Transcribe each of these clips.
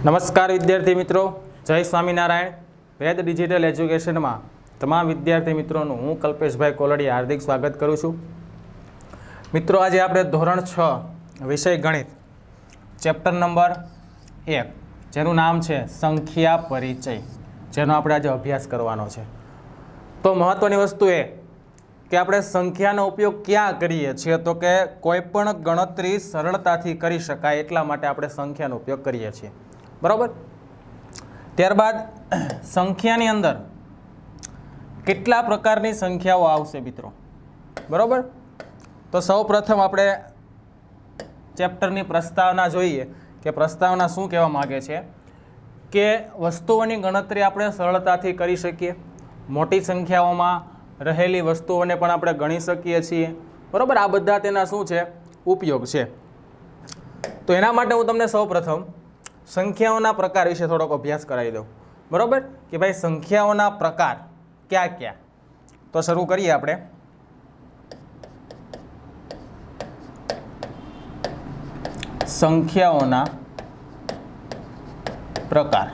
નમસ્કાર વિદ્યાર્થી મિત્રો, જય સ્વામિનારાયણ. વેદ ડિજિટલ એજ્યુકેશનમાં તમામ વિદ્યાર્થી મિત્રોનું હું કલ્પેશભાઈ કોલડિયા હાર્દિક સ્વાગત કરું છું. મિત્રો, આજે આપણે ધોરણ 6 વિષય ગણિત ચેપ્ટર નંબર 1 જેનું નામ છે સંખ્યા પરિચય, જેનો આપણે આજે અભ્યાસ કરવાનો છે. તો મહત્વની વસ્તુ એ કે આપણે સંખ્યાનો ઉપયોગ ક્યાં કરીએ છીએ, તો કે કોઈ પણ ગણતરી સરળતાથી કરી શકાય એટલા માટે આપણે સંખ્યાનો ઉપયોગ કરીએ છીએ. બરાબર. ત્યારબાદ સંખ્યાની અંદર કેટલા પ્રકારની સંખ્યાઓ આવશે મિત્રો, બરાબર. તો સૌ પ્રથમ આપણે ચેપ્ટરની પ્રસ્તાવના જોઈએ કે પ્રસ્તાવના શું કહેવા માગે છે કે વસ્તુઓની ગણતરી આપણે સરળતાથી કરી શકીએ, મોટી સંખ્યાઓમાં રહેલી વસ્તુઓને પણ આપણે ગણી શકીએ છીએ, બરાબર. આ બધા તેના શું છે, ઉપયોગ છે. તો એના માટે હું તમને સૌ પ્રથમ સંખ્યાઓના પ્રકાર વિશે થોડોક અભ્યાસ કરાવી દઉં, બરાબર. કે ભાઈ સંખ્યાઓના પ્રકાર ક્યાં ક્યાં. તો શરૂ કરીએ આપણે. સંખ્યાઓના પ્રકાર.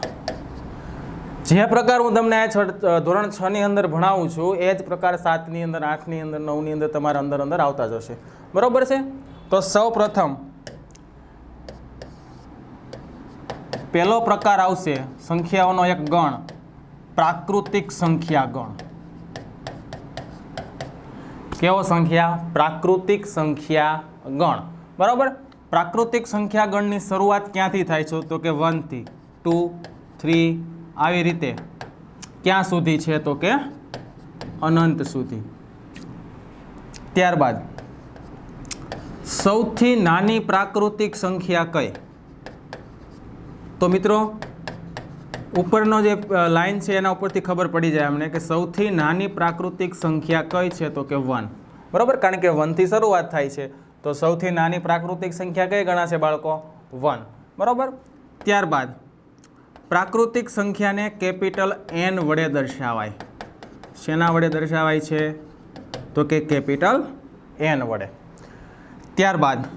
જે પ્રકાર હું તમને ધોરણ 6 ની અંદર ભણાવું છું એ જ પ્રકાર 7 ની અંદર, 8 ની અંદર, 9 ની અંદર તમારા અંદર આવતા જશે, બરાબર છે. તો સૌ પ્રથમ પહેલો પ્રકાર આવશે સંખ્યાઓનો એક ગણ, પ્રાકૃતિક સંખ્યા ગણ. કેવો સંખ્યા? પ્રાકૃતિક સંખ્યા ગણ, બરાબર. પ્રાકૃતિક સંખ્યા ગણની શરૂઆત ક્યાંથી થાય છે, તો કે 1 થી 2, 3 આવી રીતે ક્યાં સુધી છે, તો કે અનંત સુધી. ત્યારબાદ સૌથી નાની પ્રાકૃતિક સંખ્યા કઈ? તો મિત્રો ઉપરનો જે લાઈન છે એના ઉપરથી ખબર પડી જાય અમને કે સૌથી નાની પ્રાકૃતિક સંખ્યા કઈ છે, તો કે 1, બરાબર. કારણ કે 1 થી શરૂઆત થાય છે, તો સૌથી નાની પ્રાકૃતિક સંખ્યા કઈ ગણાશે બાળકો? 1, બરાબર. ત્યારબાદ પ્રાકૃતિક સંખ્યાને કેપિટલ N વડે દર્શાવાય. શેના વડે દર્શાવાય છે, તો કે કેપિટલ N વડે. ત્યારબાદ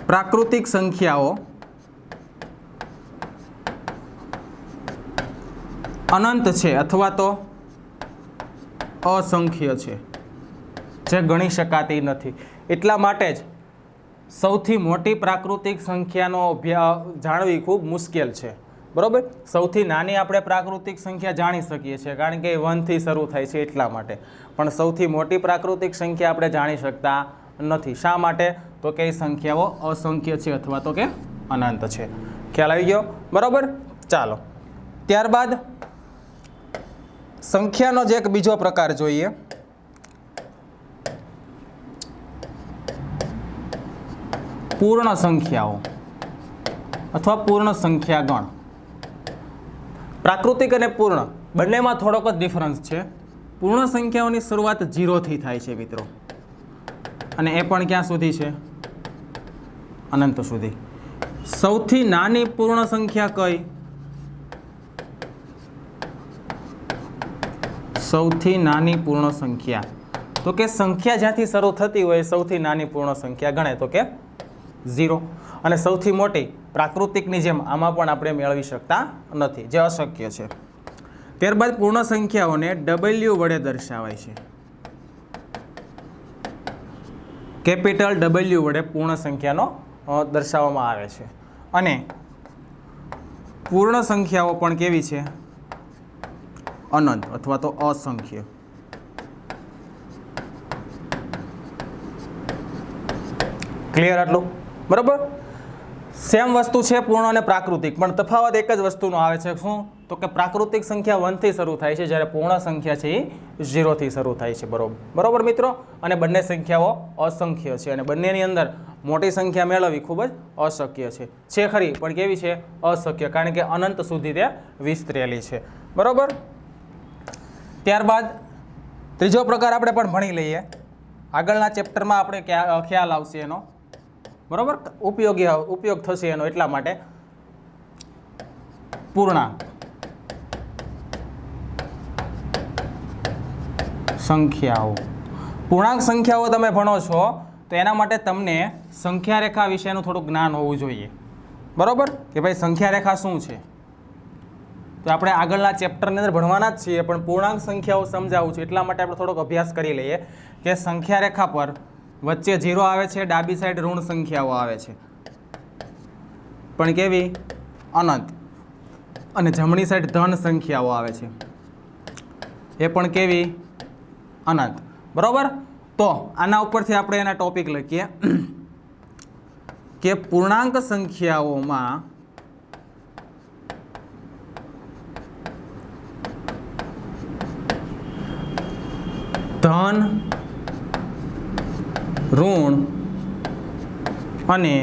પ્રાકૃતિક સંખ્યાઓ અનંત છે અથવા તો અસંખ્ય છે, જે ગણી શકાતી નથી. એટલા માટે જ સૌથી મોટી પ્રાકૃતિક સંખ્યાનો જાણવી ખૂબ મુશ્કેલ છે, બરાબર. સૌથી નાની આપણે પ્રાકૃતિક સંખ્યા જાણી શકીએ છીએ કારણ કે 1 થી શરૂ થાય છે એટલા માટે, પણ સૌથી મોટી પ્રાકૃતિક સંખ્યા આપણે જાણી શકતા નથી. શા માટે? તો કે એ સંખ્યાઓ અસંખ્ય છે અથવા તો કે અનંત છે. ખ્યાલ આવી ગયો, બરાબર. ચાલો ત્યારબાદ સંખ્યાનો જ એક બીજો પ્રકાર જોઈએ. પૂર્ણ સંખ્યાઓ અથવા પૂર્ણ સંખ્યા ગણ. પ્રાકૃતિક અને પૂર્ણ બંનેમાં થોડોક જ ડિફરન્સ છે. પૂર્ણ સંખ્યાઓની શરૂઆત 0 થી થાય છે મિત્રો, અને એ પણ ક્યાં સુધી છે? અનંત સુધી. સૌથી નાની પૂર્ણ સંખ્યા કઈ? સૌથી નાની પૂર્ણ સંખ્યા, તો કે સંખ્યા જ્યાંથી શરૂ થતી હોય સૌથી નાની પૂર્ણ સંખ્યા ગણે તો કે 0. અને સૌથી મોટી પ્રાકૃતિકની જેમ આમાં પણ આપણે મેળવી શકતા નથી, જે અશક્ય છે. ત્યારબાદ પૂર્ણ સંખ્યાઓને W વડે દર્શાવાય છે. કેપિટલ W વડે પૂર્ણ સંખ્યાનો દર્શાવવામાં આવે છે. અને પૂર્ણ સંખ્યાઓ પણ કેવી છે? અનંત અથવા તો અસંખ્ય. ક્લિયર આટલું? બરાબર. સેમ વસ્તુ છે પૂર્ણ અને પ્રાકૃતિક, પણ તફાવત એક જ વસ્તુનો આવે છે. શું? તો કે પ્રાકૃતિક સંખ્યા 1 થી શરૂ થાય છે, જ્યારે પૂર્ણ સંખ્યા છે એ 0 થી શરૂ થાય છે, બરોબર મિત્રો. અને બંને સંખ્યાઓ અસંખ્ય છે, અને બંનેની અંદર મોટી સંખ્યા મેળવવી ખૂબ જ અશક્ય છે ખરી, પણ કેવી છે? અશક્ય, કારણ કે અનંત સુધી તે વિસ્તરેલી છે, બરોબર. ત્યારબાદ ત્રીજો પ્રકાર આપણે પણ ભણી લઈએ. આગળના ચેપ્ટરમાં આપણે ખ્યાલ આવશે એનો, બરોબર. ઉપયોગ થશે એનો, એટલા માટે પૂર્ણાંક સંખ્યાઓ. પૂર્ણાંક સંખ્યાઓ તમે ભણો છો તો એના માટે તમને સંખ્યા રેખા વિશેનું થોડું જ્ઞાન હોવું જોઈએ, બરાબર કે ભાઈ સંખ્યા રેખા શું છે, તો આપણે આગળના ચેપ્ટરની અંદર ભણવાના જ છીએ, પણ પૂર્ણાંક સંખ્યાઓ સમજાવું છું એટલા માટે આપણે થોડોક અભ્યાસ કરી લઈએ કે સંખ્યા રેખા પર વચ્ચે 0 આવે છે, ડાબી સાઈડ ઋણ સંખ્યાઓ આવે છે, પણ કેવી? અનંત. અને જમણી સાઈડ ધન સંખ્યાઓ આવે છે, એ પણ કેવી? અનંત. બરાબર. તો આના ઉપરથી આપણે એના ટોપિક લખીએ કે પૂર્ણાંક સંખ્યાઓમાં ધન, ઋણ અને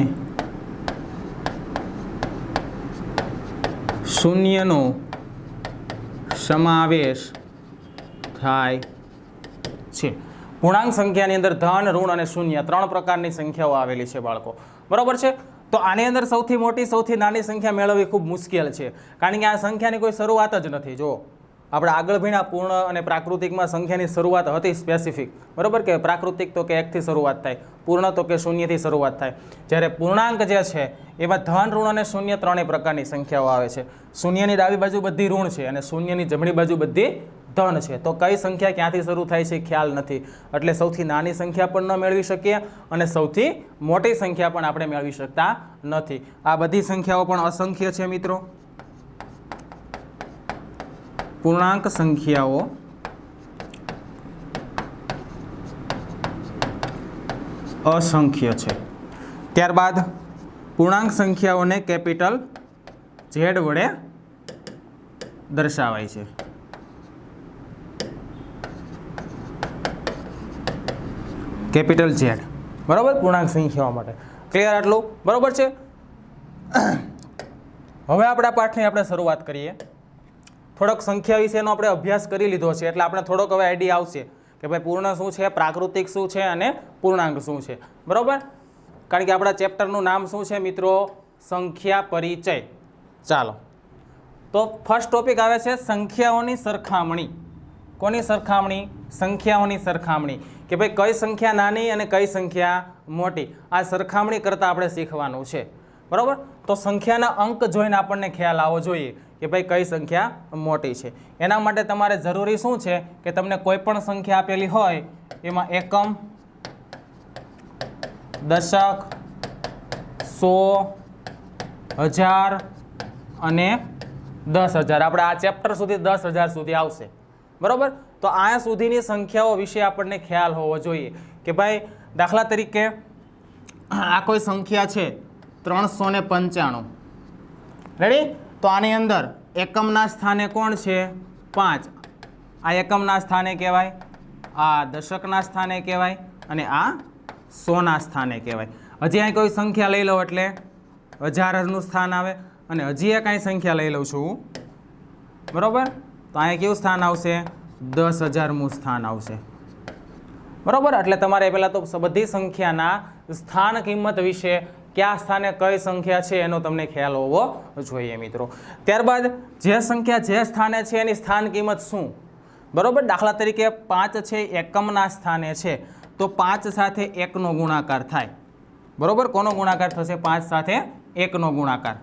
શૂન્યનો સમાવેશ થાય છે. પૂર્ણાંક સંખ્યાની અંદર ધન, ઋણ અને શૂન્ય 3 પ્રકારની સંખ્યાઓ આવેલી છે બાળકો. બરાબર છે. તો આની અંદર સૌથી મોટી સૌથી નાની સંખ્યા મેળવવી ખૂબ મુશ્કેલ છે, કારણ કે આ સંખ્યાની કોઈ શરૂઆત જ નથી. જો આપણે આગળ ભણ્યા પૂર્ણ અને પ્રાકૃતિકમાં સંખ્યાની શરૂઆત હતી સ્પેસિફિક, બરાબર કે પ્રાકૃતિક તો કે 1 થી શરૂઆત થાય, પૂર્ણ તો કે 0 થી શરૂઆત થાય. જ્યારે પૂર્ણાંક જે છે એમાં ધન, ઋણ અને શૂન્ય 3 પ્રકારની સંખ્યાઓ આવે છે. શૂન્યની ડાબી બાજુ બધી ઋણ છે અને શૂન્યની જમણી બાજુ બધી ધન છે. તો કઈ સંખ્યા ક્યાંથી શરૂ થાય છે ખ્યાલ નથી, એટલે સૌથી નાની સંખ્યા પણ ન મેળવી શકીએ અને સૌથી મોટી સંખ્યા પણ આપણે મેળવી શકતા નથી. આ બધી સંખ્યાઓ પણ અસંખ્ય છે મિત્રો. પૂર્ણાંક સંખ્યાઓ અસંખ્ય છે. ત્યારબાદ પૂર્ણાંક સંખ્યાઓને કેપિટલ Z વડે દર્શાવાય છે. Capital Z. બરાબર. પૂર્ણાંક સંખ્યાઓ માટે ક્લિયર આટલું? બરાબર છે. હવે આપણા પાઠની આપણે શરૂઆત કરીએ. થોડોક સંખ્યા વિશેનો આપણે અભ્યાસ કરી લીધો છે, એટલે આપણે થોડોક હવે આઈડિયા આવશે કે ભાઈ પૂર્ણ શું છે, પ્રાકૃતિક શું છે અને પૂર્ણાંક શું છે. બરાબર. કારણ કે આપણા ચેપ્ટરનું નામ શું છે મિત્રો? સંખ્યા પરિચય. ચાલો, તો ફર્સ્ટ ટોપિક આવે છે સંખ્યાઓની સરખામણી. કોની સરખામણી? સંખ્યાઓની સરખામણી. કે ભાઈ કઈ સંખ્યા નાની અને કઈ સંખ્યા મોટી, આ સરખામણી કરતાં આપણે શીખવાનું છે. બરાબર. તો સંખ્યાના અંક જોઈને આપણને ખ્યાલ આવવો જોઈએ કે ભાઈ કઈ સંખ્યા મોટી છે. એના માટે તમારે જરૂરી શું છે કે તમને કોઈ પણ સંખ્યા આપેલી હોય એમાં એકમ, દશક, 100, 1000 અને 10,000. આપણે આ ચેપ્ટર સુધી 10,000 સુધી આવશે. બરાબર. તો આ સુધીની સંખ્યાઓ વિશે આપણને ખ્યાલ હોવો જોઈએ કે ભાઈ દાખલા તરીકે આ કોઈ સંખ્યા છે 395. રેડી? તો આની અંદર એકમના સ્થાને કોણ છે? 5. આ એકમના સ્થાને કહેવાય, આ દશકના સ્થાને કહેવાય અને આ 100ના સ્થાને કહેવાય. હજી અહીં કોઈ સંખ્યા લઈ લો એટલે 1000નું સ્થાન આવે, અને હજી એક કાંઈ સંખ્યા લઈ લઉં છું. બરાબર. તો અહીંયા કેવું સ્થાન આવશે? 10,000મું સ્થાન આવશે. બરાબર. એટલે તમારે પહેલાં તો બધી સંખ્યાના સ્થાન કિંમત વિશે, કયા સ્થાને કઈ સંખ્યા છે એનો તમને ખ્યાલ હોવો જોઈએ મિત્રો. ત્યારબાદ જે સંખ્યા જે સ્થાને છે એની સ્થાન કિંમત શું? બરાબર. દાખલા તરીકે 5 છે એકમના સ્થાને છે, તો 5 સાથે 1નો ગુણાકાર થાય. બરાબર. કોનો ગુણાકાર થશે? 5 સાથે 1નો ગુણાકાર,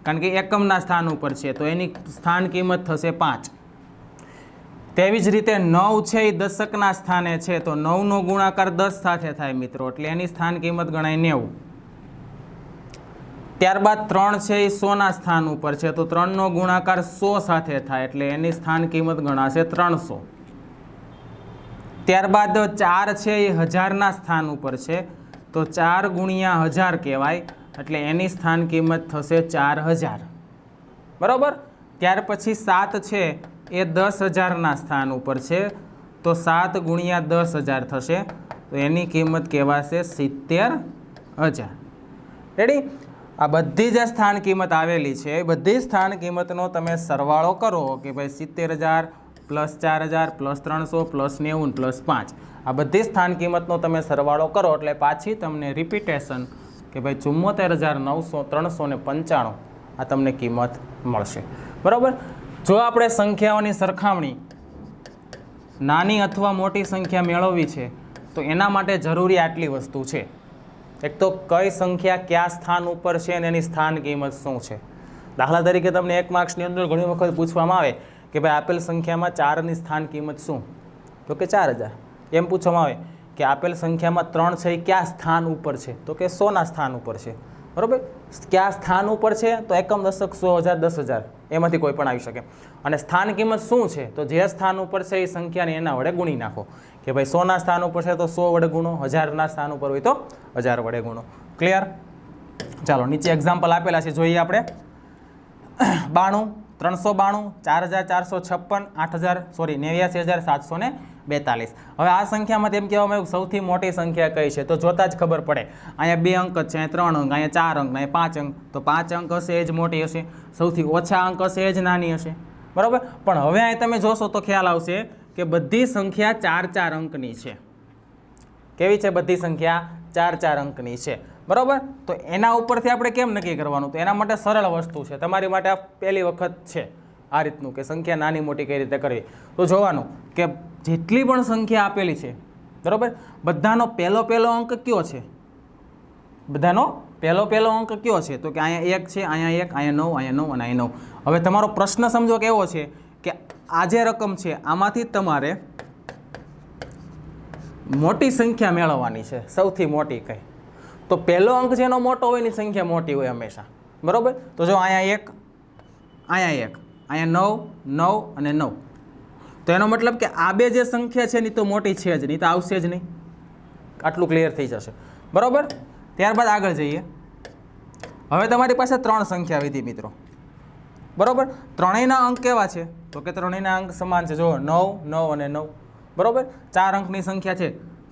કારણ કે એકમના સ્થાન ઉપર છે તો એની સ્થાન કિંમત થશે 5. તેવી જ રીતે 9 છે એ દશકના સ્થાને છે, તો 9નો ગુણાકાર 10 સાથે થાય મિત્રો, એટલે એની સ્થાન કિંમત ગણાય 90. ત્યારબાદ 3 છે એ 100ના સ્થાન ઉપર છે, તો 3નો ગુણાકાર 100 સાથે થાય, એટલે એની સ્થાન કિંમત ગણાશે 300. ત્યારબાદ 4 છે એ 1000ના સ્થાન ઉપર છે, તો 4 ગુણ્યા 1000 કહેવાય, એટલે એની સ્થાન કિંમત થશે 4000. બરાબર. ત્યાર પછી 7 છે એ 10,000ના સ્થાન ઉપર છે, તો 7 ગુણ્યા 10,000 થશે, તો એની કિંમત કહેવાશે 70,000. રેડી? આ બધી જે સ્થાન કિંમત આવેલી છે એ બધી સ્થાન કિંમતનો તમે સરવાળો કરો કે ભાઈ 70,000 પ્લસ 4,000 પ્લસ 300 પ્લસ 90 પ્લસ 5, આ બધી સ્થાન કિંમતનો તમે સરવાળો કરો એટલે પાછી તમને રિપીટેશન કે ભાઈ 74,395 આ તમને કિંમત મળશે. બરાબર. જો આપણે સંખ્યાઓની સરખામણી નાની અથવા મોટી સંખ્યા મેળવવી છે તો એના માટે જરૂરી આટલી વસ્તુ છે. એક તો કઈ સંખ્યા કયા સ્થાન ઉપર છે અને એની સ્થાન કિંમત શું છે. દાખલા તરીકે તમને 1 માર્ક્સની અંદર ઘણી વખત પૂછવામાં આવે કે ભાઈ આપેલ સંખ્યામાં 4ની સ્થાન કિંમત શું, તો કે 4000. એમ પૂછવામાં આવે કે આપેલ સંખ્યામાં 3 છે એ કયા સ્થાન ઉપર છે, તો કે 100ના સ્થાન ઉપર છે. બરાબર, કયા સ્થાન ઉપર છે, તો એકમ દશક 100,000 10,000 એમાંથી કોઈ પણ આવી શકે. અને સ્થાન કિંમત શું છે, તો જે સ્થાન ઉપર છે એ સંખ્યાને એના વડે ગુણી નાખો. કે ભાઈ 100ના સ્થાન ઉપર છે તો 100 વડે ગુણો, 1000ના સ્થાન ઉપર હોય તો 1000 વડે ગુણો. ક્લિયર? ચાલો નીચે એક્ઝામ્પલ આપેલા છે, જોઈએ આપણે. 92, 392, 4456, 89,742. હવે આ સંખ્યામાં એમ કહેવામાં આવ્યું સૌથી મોટી સંખ્યા કઈ છે, તો જોતા જ ખબર પડે. અહીંયા 2 અંક જ છે, અહીંયા 3 અંક, અહીંયા 4 અંક, અહીંયા 5 અંક. તો 5 અંક હશે એ જ મોટી હશે, સૌથી ઓછા અંક હશે એ જ નાની હશે. બરાબર, પણ હવે અહીં તમે જોશો તો ખ્યાલ આવશે કે બધી સંખ્યા 4-4 અંકની છે. કેવી છે? બધી સંખ્યા 4-4 અંકની છે. બરાબર, તો એના ઉપરથી આપણે કેમ નક્કી કરવાનું? તો એના માટે સરળ વસ્તુ છે, તમારી માટે આ પહેલી વખત છે આ રીતનું કે સંખ્યા નાની મોટી કઈ રીતે કરવી. તો જોવાનું કે જેટલી પણ સંખ્યા આપેલી છે, બરાબર, બધાનો પહેલો અંક કયો છે? બધાનો પહેલો અંક કયો છે? તો કે અહીંયા 1 છે, અહીંયા 1, અહીંયા 9, અહીંયા 9 અને અહીંયા 9. હવે તમારો પ્રશ્ન સમજો કેવો છે કે આ જે રકમ છે આમાંથી તમારે મોટી સંખ્યા મેળવવાની છે. સૌથી મોટી કઈ? તો પહેલો અંક જેનો મોટો હોય એની સંખ્યા મોટી હોય હંમેશા. બરાબર, તો જો અહીંયા 1, અહીંયા 1, અહીંયા 9, 9 અને 9. તો એનો મતલબ કે આ બે જે સંખ્યા છે એની તો મોટી છે જ નહીં, તો આવશે જ નહીં. આટલું ક્લિયર થઈ જશે. બરાબર, ત્યારબાદ આગળ જઈએ. હવે તમારી પાસે 3 સંખ્યા વિધિ મિત્રો. બરાબર, ત્રણેયના અંક કેવા છે? તો કે ત્રણેયના અંક સમાન છે. જો 9, 9 અને 9. બરાબર, 4 અંકની સંખ્યા છે.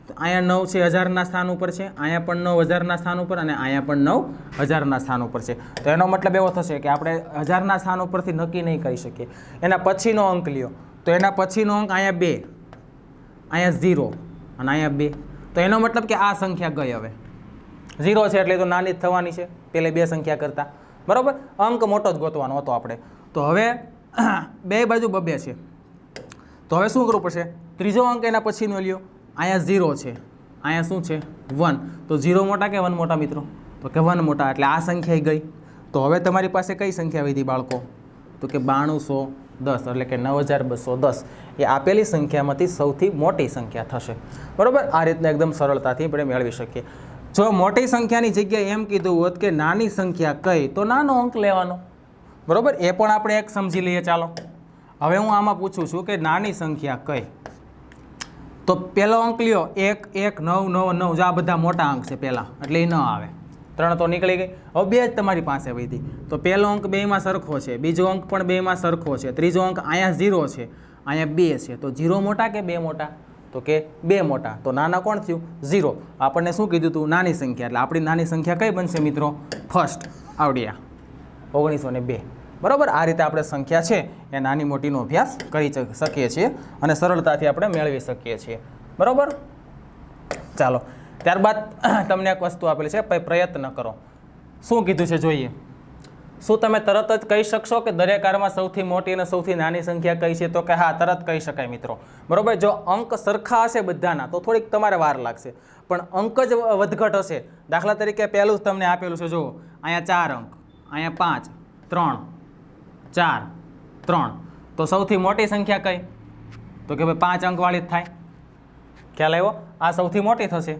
તો અહીંયા 9 છે 1000ના સ્થાન ઉપર છે, અહીંયા પણ 9 1000ના સ્થાન ઉપર, અને અહીંયા પણ 9 1000ના સ્થાન ઉપર છે. તો એનો મતલબ એવો થશે કે આપણે 1000ના સ્થાન ઉપરથી નક્કી નહીં કરી શકીએ. એના પછીનો અંક લ્યો, તો એના પછીનો અંક અહીંયા 2, અહીંયા 0 અને અહીંયા 2. તો એનો મતલબ કે આ સંખ્યા ગઈ. હવે 0 છે એટલે તો નાની જ થવાની છે પેલે 2 સંખ્યા કરતાં. બરાબર, અંક મોટો જ ગોતવાનો હતો આપણે. તો હવે બે બાજુ 2 છે, તો હવે શું કરવું પડશે? ત્રીજો અંક એના પછીનો લ્યો, અહીંયા 0 છે, અહીંયા શું છે? 1. તો 0 મોટા કે 1 મોટા મિત્રો? તો કે 1 મોટા, એટલે આ સંખ્યા ગઈ. તો હવે તમારી પાસે કઈ સંખ્યા વધી બાળકો? તો કે 9210, એટલે કે 9210 એ આપેલી સંખ્યામાંથી સૌથી મોટી સંખ્યા થશે. બરાબર, આ રીતના એકદમ સરળતાથી આપણે મેળવી શકીએ. જો મોટી સંખ્યાની જગ્યાએ એમ કીધું હોત કે નાની સંખ્યા કઈ, તો નાનો અંક લેવાનો. બરાબર, એ પણ આપણે એક સમજી લઈએ. ચાલો હવે હું આમાં પૂછું છું કે નાની સંખ્યા કઈ. તો પહેલો અંક લ્યો 1, 1, 9, 9, 9. જો આ બધા મોટા અંક છે પહેલાં, એટલે એ ન આવે. 3 તો નીકળી ગઈ. હવે 2 જ તમારી પાસે વધી. તો પહેલો અંક 2માં સરખો છે, બીજો અંક પણ 2માં સરખો છે, ત્રીજો અંક અહીંયા 0 છે, અહીંયા 2 છે. તો 0 મોટા કે 2 મોટા? તો કે 2 મોટા. તો નાના કોણ થયું? 0. આપણને શું કીધું હતું? નાની સંખ્યા. એટલે આપણી નાની સંખ્યા કઈ બનશે મિત્રો? ફર્સ્ટ આવડ્યા 1902. બરાબર, આ રીતે આપણે સંખ્યા છે એ નાની મોટીનો અભ્યાસ કરી શકીએ છીએ અને સરળતાથી આપણે મેળવી શકીએ છીએ. બરાબર, ચાલો ત્યારબાદ તમને એક વસ્તુ આપેલી છે, પ્રયત્ન કરો. શું કીધું છે જોઈએ. શું તમે તરત જ કહી શકશો કે દરેક આરમાં સૌથી મોટી અને સૌથી નાની સંખ્યા કઈ છે? તો કે હા, તરત કહી શકાય મિત્રો. બરાબર, જો અંક સરખા હશે બધાના તો થોડીક તમારે વાર લાગશે, પણ અંક જ વધઘટ હશે. દાખલા તરીકે પહેલું જ તમને આપેલું છે, જુઓ અહીંયા 4 અંક, અહીંયા 5, 3, 4, 3. તો સૌથી મોટી સંખ્યા કઈ? તો કે ભાઈ 5 અંકવાળી જ થાય. ખ્યાલ આવ્યો? આ સૌથી મોટી થશે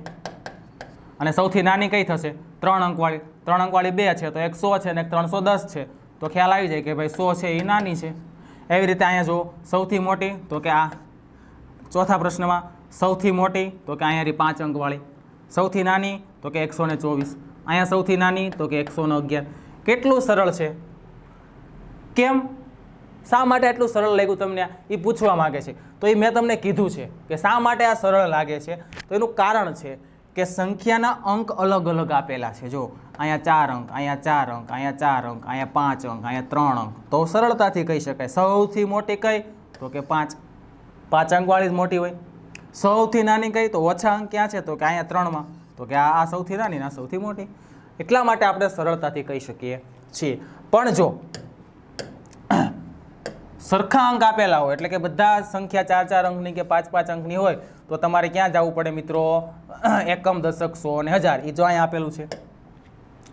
અને સૌથી નાની કઈ થશે? 3 અંકવાળી. 3 અંકવાળી 2 છે તો એક 100 છે અને એક 310 છે. તો ખ્યાલ આવી જાય કે ભાઈ 100 છે એ નાની છે. એવી રીતે અહીંયા જુઓ સૌથી મોટી, તો કે આ ચોથા પ્રશ્નમાં સૌથી મોટી, તો કે અહીંયા 5 અંકવાળી. સૌથી નાની, તો કે 124. અહીંયા સૌથી નાની, તો કે 111. કેટલું સરળ છે. કેમ? શા માટે આટલું સરળ લાગ્યું તમને? એ પૂછવા માગે છે. તો એ મેં તમને કીધું છે કે શા માટે આ સરળ લાગે છે. તો એનું કારણ છે કે સંખ્યાના અંક અલગ અલગ આપેલા છે. જો અહીંયા 4 અંક, અહીંયા 4 અંક, અહીંયા 4 અંક, અહીંયા 5 અંક, અહીંયા 3 અંક. તો સરળતાથી કહી શકાય સૌથી મોટી કઈ? તો કે 5. 5 અંકવાળી જ મોટી હોય. સૌથી નાની કઈ? તો ઓછા અંક ક્યાં છે? તો કે અહીંયા 3માં. તો કે આ સૌથી નાની ને આ સૌથી મોટી. એટલા માટે આપણે સરળતાથી કહી શકીએ છીએ. પણ જો સરખા અંક આપેલા હોય, એટલે કે બધા સંખ્યા 4-4 અંકની કે 5-5 અંકની હોય, તો તમારે ક્યાં જવું પડે મિત્રો? એકમ, દશક, સો અને હજાર એ જો અહીંયા આપેલું છે.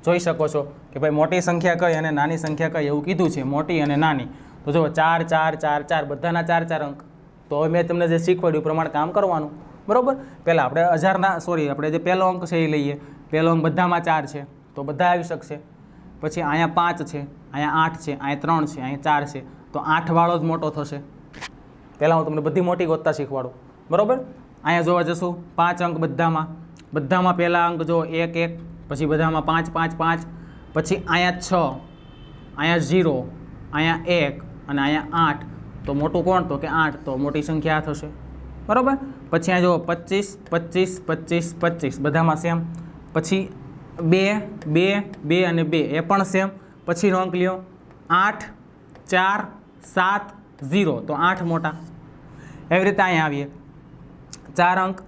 જોઈ શકો છો કે ભાઈ મોટી સંખ્યા કઈ અને નાની સંખ્યા કઈ એવું કીધું છે, મોટી અને નાની. તો જો 4 4 4 4 બધાના 4 4 અંક. તો હવે મેં તમને જે શીખવાડ્યું પ્રમાણે કામ કરવાનું, બરાબર. પહેલાં આપણે આપણે જે પહેલો અંક છે એ લઈએ. પહેલો અંક બધામાં 4 છે તો બધા આવી શકશે. પછી અહીંયા 5 છે, અહીંયા 8 છે, અહીંયા 3 છે, અહીંયા 4 છે, તો 8 વાળો જ મોટો થશે. પહેલાં હું તમને બધી મોટી ગોતતા શીખવાડું, બરાબર. અહીંયા જોવા જશું 5 અંક બધામાં પહેલા અંક જો 1 1, પછી બધામાં 5 5 5, પછી અહીંયા 6, અહીંયા 0, અહીંયા 1 અને અહીંયા 8. તો મોટું કોણ? તો કે 8. તો મોટી સંખ્યા આ થશે, બરાબર. પછી અહીંયા જો 25 25 25 25 બધામાં સેમ. પછી 2 2 2 અને 2 એ પણ સેમ. પછીનો અંક લ્યો 8 4 7 0, તો 8 મોટા. એવી રીતે અહીંયા આવીએ 4 અંક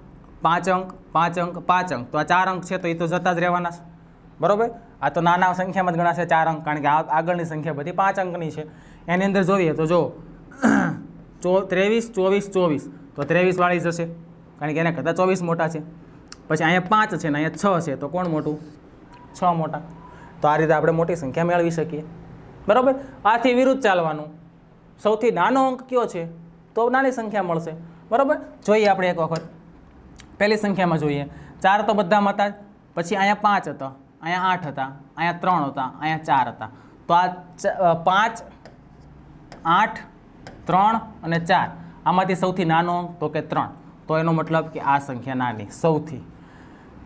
5 અંક 5 અંક 5 અંક, તો આ 4 અંક છે તો એ તો જતા જ રહેવાના છે, બરાબર. આ તો નાના સંખ્યામાં જ ગણાશે 4 અંક, કારણ કે આગળની સંખ્યા બધી 5 અંકની છે. એની અંદર જોઈએ તો જો 23 24 24, તો 23 વાળી જશે કારણ કે એના કરતાં 24 મોટા છે. પછી અહીંયા 5 છે ને અહીંયા 6 છે, તો કોણ મોટું? 6 મોટા. તો આ રીતે આપણે મોટી સંખ્યા મેળવી શકીએ, બરાબર. આથી વિરુદ્ધ ચાલવાનું. સૌથી નાનો અંક કયો છે તો નાની સંખ્યા મળશે, બરાબર. જોઈએ આપણે એક વખત પહેલી સંખ્યામાં જોઈએ. 4 તો બધામાં હતા, પછી અહીંયા 5 હતા, અહીંયા 8 હતા, અહીંયા 3 હતા, અહીંયા 4 હતા. તો આ 5 8 3 અને 4 આમાંથી સૌથી નાનો અંક તો કે 3. તો એનો મતલબ કે આ સંખ્યા નાની સૌથી.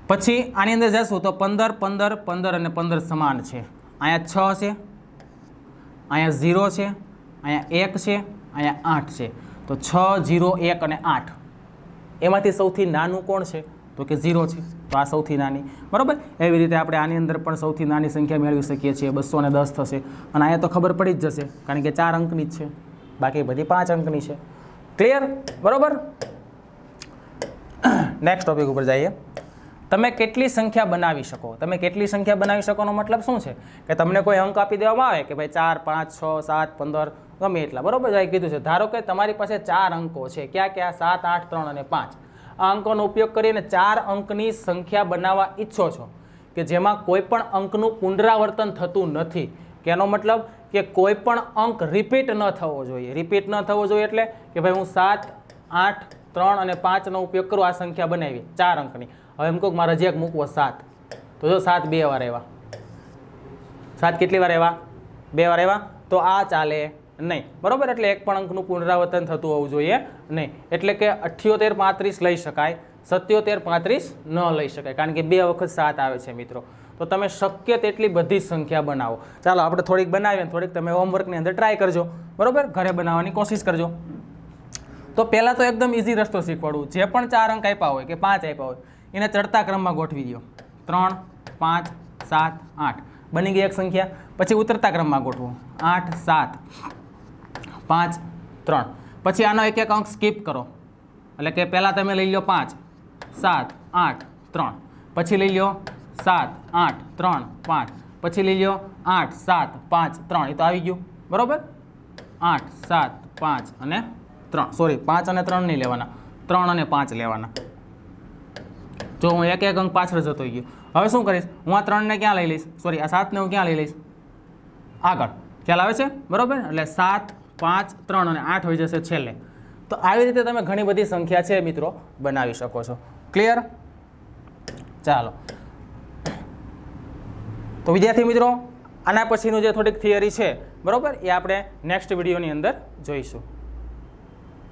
પછી આની અંદર જશું તો 15 15 15 અને 15 સમાન છે. અહીંયા 6 છે, અહીંયા 0 છે, અહીંયા 1 છે, અહીંયા 8 છે. તો 6 0 1 અને 8 એમાંથી સૌથી નાનું કોણ છે? તો કે 0 છે. તો આ સૌથી નાની, બરાબર. એવી રીતે આપણે આની અંદર પણ સૌથી નાની સંખ્યા મેળવી શકીએ છીએ. 210 થશે. અને અહીંયા તો ખબર પડી જ જશે કારણ કે 4 અંકની જ છે, બાકી બધી 5 અંકની છે. ક્લિયર, બરાબર. નેક્સ્ટ ટોપિક ઉપર જઈએ. તમે કેટલી સંખ્યા બનાવી શકો? તમે કેટલી સંખ્યા બનાવી શકોનો મતલબ શું છે? કે તમને કોઈ અંક આપી દેવામાં આવે કે ભાઈ 4 5 6 7 15 ગમે એટલા, બરાબર. જ કીધું છે ધારો કે તમારી પાસે 4 અંકો છે. ક્યાં ક્યાં? 7 8 3 અને 5. આ અંકોનો ઉપયોગ કરીને 4 અંકની સંખ્યા બનાવવા ઈચ્છો છો કે જેમાં કોઈ પણ અંકનું પુનરાવર્તન થતું નથી. કે એનો મતલબ કે કોઈ પણ અંક રિપીટ ન થવો જોઈએ. રિપીટ ન થવો જોઈએ એટલે કે ભાઈ હું 7 8 3 અને 5નો ઉપયોગ કરું, આ સંખ્યા બનાવી 4 અંકની. હવે એમ કહું મારે હજી એક મૂકવો 7, તો જો 7 2 વાર આવ્યા. 7 કેટલી વાર આવ્યા? 2 વાર આવ્યા. તો આ ચાલે નહીં, બરાબર. એટલે એક પણ અંકનું પુનરાવર્તન થતું હોવું જોઈએ નહીં. એટલે કે 78 35 લઈ શકાય, 77 35 ન લઈ શકાય, કારણ કે 2 વખત 7 આવે છે મિત્રો. તો તમે શક્ય તેટલી બધી સંખ્યા બનાવો. ચાલો આપણે થોડીક બનાવીએ અને થોડીક તમે હોમવર્કની અંદર ટ્રાય કરજો, બરાબર. ઘરે બનાવવાની કોશિશ કરજો. તો પહેલાં તો એકદમ ઇઝી રસ્તો શીખવાડું. જે પણ 4 અંક આપ્યા હોય કે 5 આપ્યા હોય એને ચડતા ક્રમમાં ગોઠવી દો. 3 5 7 8 બની ગઈ એક સંખ્યા. પછી ઉતરતા ક્રમમાં ગોઠવો. 8 7 5 3. પછી આનો એક એક અંક સ્કીપ કરો. એટલે કે પહેલાં તમે લઈ લો 5 7 8 3, પછી લઈ લો 7 8 3 5, પછી લઈ લો 8 7 5 3. એ તો આવી ગયું, બરાબર. 8 7 5 અને 3, સોરી 5 અને 3 નહીં લેવાના, 3 અને 5 લેવાના. જો હું એક એક અંક પાછળ જતો ગયો. હવે શું કરીશ? હું આ 3ને ક્યાં લઈ લઈશ? સોરી આ 7ને હું ક્યાં લઈ લઈશ? આગળ. ખ્યાલ આવે છે, બરાબર. એટલે 7 5 3 અને 8 હોઈ જશે છેલ્લે. તો આવી રીતે તમે ઘણી બધી સંખ્યા છે મિત્રો બનાવી શકો છો. ક્લિયર? ચાલો, તો વિદ્યાર્થી મિત્રો આના પછીનું જે થોડીક થિયરી છે, બરાબર, એ આપણે નેક્સ્ટ વિડીયોની અંદર જોઈશું.